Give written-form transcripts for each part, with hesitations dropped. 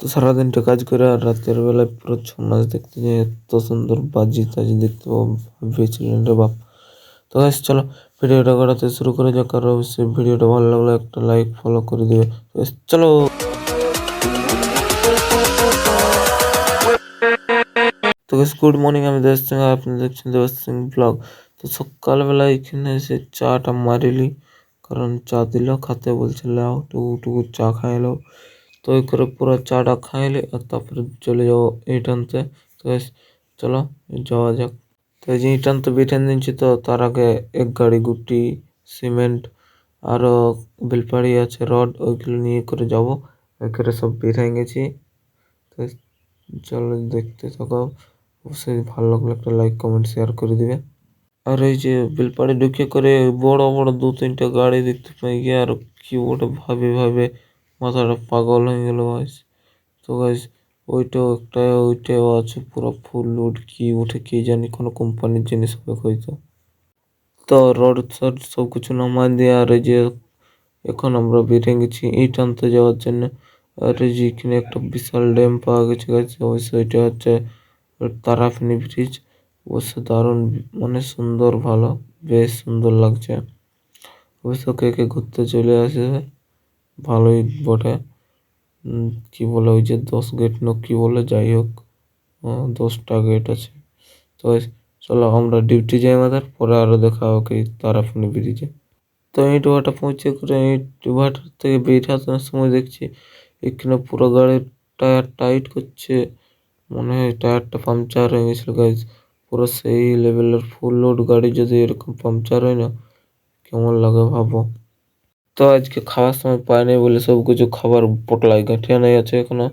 তো সারাদিনটা কাজ করে আর রাতের বেলায় পুরো ছৌ নাচ দেখতে যাই, এত সুন্দর বাজি টাজি দেখতে পাবো ভেবেছিলেন রে বাপ। তো গাইস চলো ভিডিওটা করাতে শুরু করে যাক, আর অবশ্যই ভিডিওটা ভালো লাগলে একটা লাইক ফলো করে দিবে। তো guys, চলো। তো গাইস গুড মর্নিং, আমি দেশ সিং, আপনি দেখছেন দেশ সিং ব্লগ। তো সকালবেলা এখানে এসে চাটা মারিলি, কারণ চা দিল খাতে, বলছে লাও টুকু চা খাইলো। তো এই করে পুরো চাটা খাইলে আর তারপরে চলে যাবো ইট আনতে। তো guys, চলো যাওয়া যাক। তো এই যে ইট আনতে বেটে নিচ্ছি, তো তার আগে এক গাড়ি গুটি সিমেন্ট আরো বেলপাড়ি আছে রড, ওইগুলো নিয়ে করে যাবো। ওই করে সব বের হয়ে গেছি। তো চলো দেখতে থাকো, অবশ্যই ভালো লাগলে একটা লাইক কমেন্ট শেয়ার করে দিবে। আর এই যে বেলপাড়ি ঢুকে করে বড় বড় 2-3টা গাড়ি দেখতে পাই গিয়ে, আর কি ওটা ভাবে ভাবে মাথাটা পাগল হয়ে গেল গাইস। তো গাইস ওইটাও আছে পুরো ফুল লোড, কি ওঠে কি জানি, কোনো কোম্পানির জিনিস হবে হয়তো। তো রড শড সব কিছু নামাই দিয়ে, আর এই যে এখন আমরা বেরিয়ে গেছি ইট আনতে যাওয়ার জন্য। আর এই যে এখানে একটা বিশাল ড্যাম পাওয়া গেছে গাইস, অবশ্যই এটা হচ্ছে তারাফিনি ব্রিজ। অবশ্য দারুণ, মানে সুন্দর, ভালো, বেশ সুন্দর লাগছে। অবশ্য কে কে ঘুরতে চলে আসে, ভালোই বটে। কি বলে ওই যে 10 গেট না কি বলে, যাই হোক 10টা গেট আছে। তো চলো আমরা ডিউটি যাই, আমাদের পরে আরো দেখা হবে তারাফিনি ব্রিজে। তো ইট ভাটা পৌঁছে করে ইট ভাটার থেকে বের আসার সময় দেখছি এখানে পুরো গাড়ির টায়ার টাইট করছে, মনে হয় টায়ারটা পাংচার হয়ে গেছিল গাইজ। পুরো সেই লেভেলের ফুল লোড গাড়ি যদি এরকম পাংচার হয় না, কেমন লাগে ভাবো। তো আজকে খাওয়ার সময় পাইনি বলে সব কিছু খাবার পটলায় গাঁঠিয়া নেই আছে এখনো।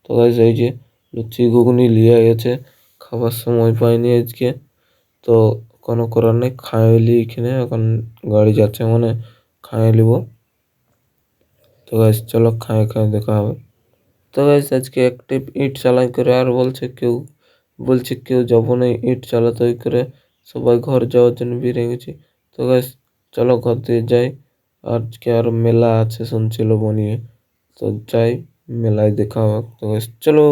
তো গাইজ এই যে লুচি ঘুগনি লিয়ে গেছে, খাবার সময় পাইনি আজকে। তো কোনো করার নেই, খাইলি এখানে, এখন গাড়ি যাচ্ছে মানে খাইয়ে নিব। তো গাইজ চলো খায় খায় দেখা হবে। তো গাইজ আজকে একটি ইট চালাই করে, আর বলছে কেউ যাবো না ইট চালাতে, ওই করে সবাই ঘর যাওয়ার জন্য বেরিয়ে গেছি। তো গাইজ চলো ঘর দিয়ে যাই, আজকে আর মেলা আছে শুনছিল বনিয়ে, তো যাই মেলায় দেখা হোক। তো গাইজ চলো।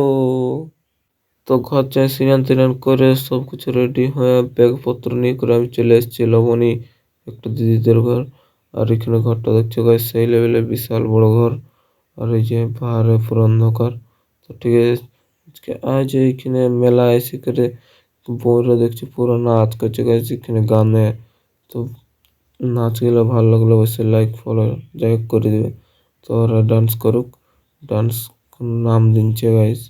তো ঘর যাই স্নান টান করে সব কিছু রেডি হয়ে ব্যাগপত্র নিয়ে করে আমি চলে এসেছি লবণী একটু দিদিদের ঘর। আর এখানে ঘরটা দেখছো গাইজ সেই লেভেলে বিশাল বড় ঘর, আর এই যে পাহাড়ে পুরো অন্ধকার। তো ঠিক আছে, আজকে আজ এইখানে মেলা এসে করে বউরা দেখছি পুরো নাচ করছে গাইজ এখানে গানে। তো নাচ গেলে ভালো লাগলে অবশ্যই লাইক ফলো যাই হোক করে দিবে। তো ওরা ডান্স করুক, ডান্স নাম দিচ্ছে গাইজ।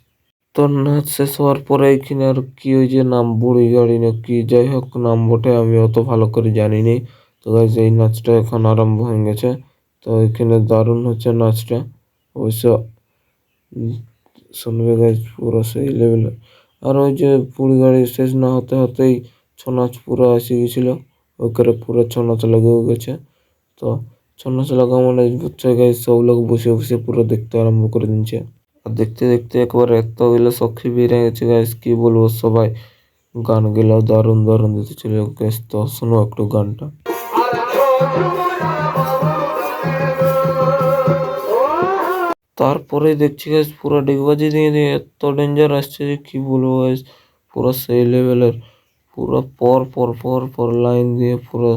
তো নাচ শেষ হওয়ার পরে এখানে আর কি ওই যে নাম বুড়ি গাড়ি না কি, যাই হোক নাম বটে, আমি অত ভালো করে জানি নি। তো গাইজ এই নাচটা এখন আরম্ভ হয়ে গেছে। তো এখানে দারুণ হচ্ছে নাচটা, অবশ্য শুনবে গাইজ পুরো সেই লেভেলে। আর ওই যে বুড়ি গাড়ি শেষ না হতে হতেই ছৌ নাচ পুরো এসে গেছিল, ওই করে পুরো ছৌ নাচ লেগেও গেছে। তো ছৌ নাচ লাগা মানে বুঝছে গাইজ, সব লোক বসে বসে পুরো দেখতে আরম্ভ করে দিচ্ছে। আর দেখতে দেখতে একবার এতগুলো সখী বেড়ে গেছে গাইস, কি বলবো, সবাই গান গুলো দারুণ দারুণ দিতে চলে গাইস। তো শোনো একটু গানটা। তারপরে দেখছি গাইস পুরো ডিগবাজি দিয়ে দিয়ে এত ডেঞ্জার আসছে যে কি বলবো গাইস, পুরো সেই লেভেলের, পুরো পর পর লাইন দিয়ে পুরো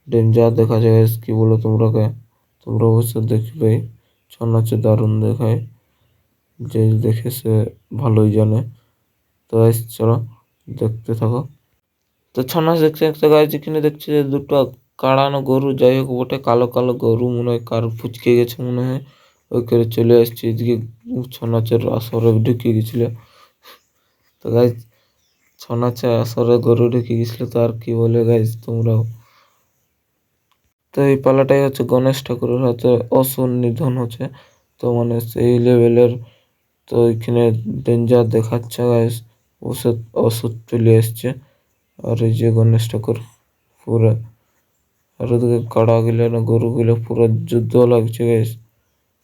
ডেঞ্জার দেখা যায় গাইস, কি বলো তোমরা অবশ্য দেখবে, ছৌ নাচে দারুণ দেখায়, যে দেখে সে ভালোই জানে। তো গাইস চলো দেখতে থাকো। তো ছৌ নাচ দেখতে দেখতে গাইস এখানে দেখছি যে দুটো কাড়ানো গরু, যাই হোক বটে, কালো কালো গরু, মনে হয় কার ফুচকে গেছে মনে হয়, ওই করে চলে আসছে এদিকে ছৌ নাচের আসরে ঢুকে গেছিল। তো গাইস ছৌ নাচের আসরে গরু ঢুকে গেছিল, তো আর কি বলে গাইস তোমরাও। তো এই পালাটাই হচ্ছে গণেশ ঠাকুরের হাতে অসুর নিধন হচ্ছে, তো মানে সেই লেভেলের। তো এখানে ডেঞ্জার দেখাচ্ছে গাইস, ওষুধ ওষুধ চলে এসছে। আর এই যে গণেশ ঠাকুর পুরো, আর ওদিকে কাড়া গিলে না গরু গিলে পুরো যুদ্ধ লাগছে গাইস।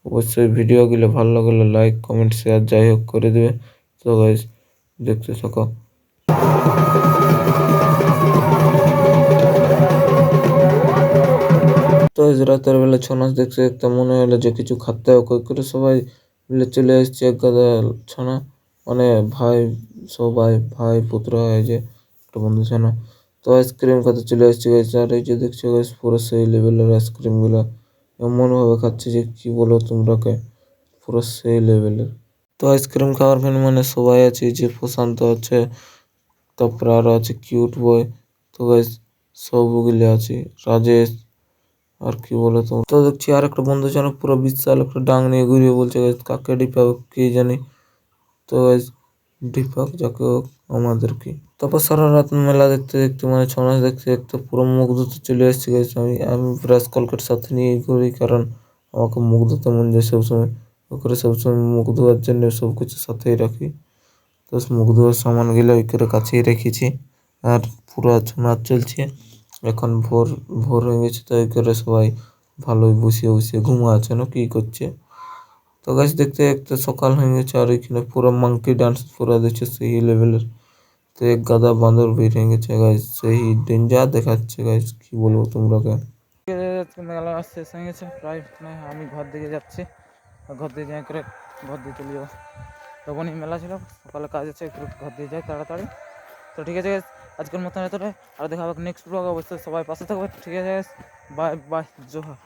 অবশ্যই ভিডিও গুলো ভালো লাগলে লাইক কমেন্ট শেয়ার যাই হোক করে দিবে। তো গাইস দেখতে থাকো। তো রাতের বেলা ছৌ নাচ দেখতে দেখতে মনে হলো যে কিছু খাতে হবে, করে সবাই মিলে চলে এসেছে এক গাদা ছানা, মানে ভাই সবাই ভাই পুত্র হয়েছে একটা বন্ধু ছানা। তো আইসক্রিম খেতে চলে এসেছে গাইস, আর এই যে দেখছো গাইস পুরো সেই লেভেলের আইসক্রিম গুলা এমন ভাবে খাচ্ছে যে কি বলো তোমরাকে, পুরো সেই লেভেলের। তো আইসক্রিম খাওয়ার ফ্যান মানে সবাই আছে, যে প্রশান্ত আছে, তারপরে আরো আছে কিউট বয়, তো গাইস সবগুলি আছে, রাজেশ, আর কি বলে তো। তো দেখছি আর একটা বন্ধু যেন পুরো বিশাল একটা ডাং নিয়ে ঘুরিয়ে বলছে guys, কাকে ডিপাবে কে জানি। তো guys দীপক যাকে হোক আমাদের কি। তারপর সারা রাত মেলা দেখতে দেখতে মানে ছৌ নাচ দেখতে দেখতে পুরো মুগ্ধতে চলে এসেছি guys। আমি আমি ব্রাশ কলকার সাথে নিয়ে ঘুরি, কারণ আমাকে মুখ ধুতে মন যায় সবসময়, ওকে সবসময় মুখ ধোয়ার জন্য সবকিছু সাথেই রাখি। তো মুখ ধোয়ার সামান গুলো ওই করে কাছেই রেখেছি, আর পুরো ছৌ নাচ চলছে। এখন ভোর ভোর হয়ে গেছে, তো এই করে সবাই ভালোই বসে বসে ঘুমা আছে না কি করছে। তো গাছ দেখতে দেখতে সকাল হয়ে গেছে, আর এখানে পুরো মাঙ্কি ডান্স পুরো দেখছে সেই লেভেলের। তো এক গাদা বাঁদর বের হয়ে গেছে গাইস, সেই ডেঞ্জার দেখাচ্ছে গাইস, কি বলবো তোমরাকে। মেলা শেষ হয়ে গেছে প্রায়, আমি ঘর দিকে যাচ্ছি, ঘর দিয়ে যাই করে ঘর দিয়ে চলে যাবো। তখনই মেলা ছিল, সকালে কাজ আছে, একটু ঘর দিয়ে যাই তাড়াতাড়ি। তো ঠিক আছে guys, আজকের মতন এতটাই, আর দেখা হবে নেক্সট ব্লগ। অবশ্যই সবাই পাশে থাকবে, ঠিক আছে guys, বাই বাই, জোহার।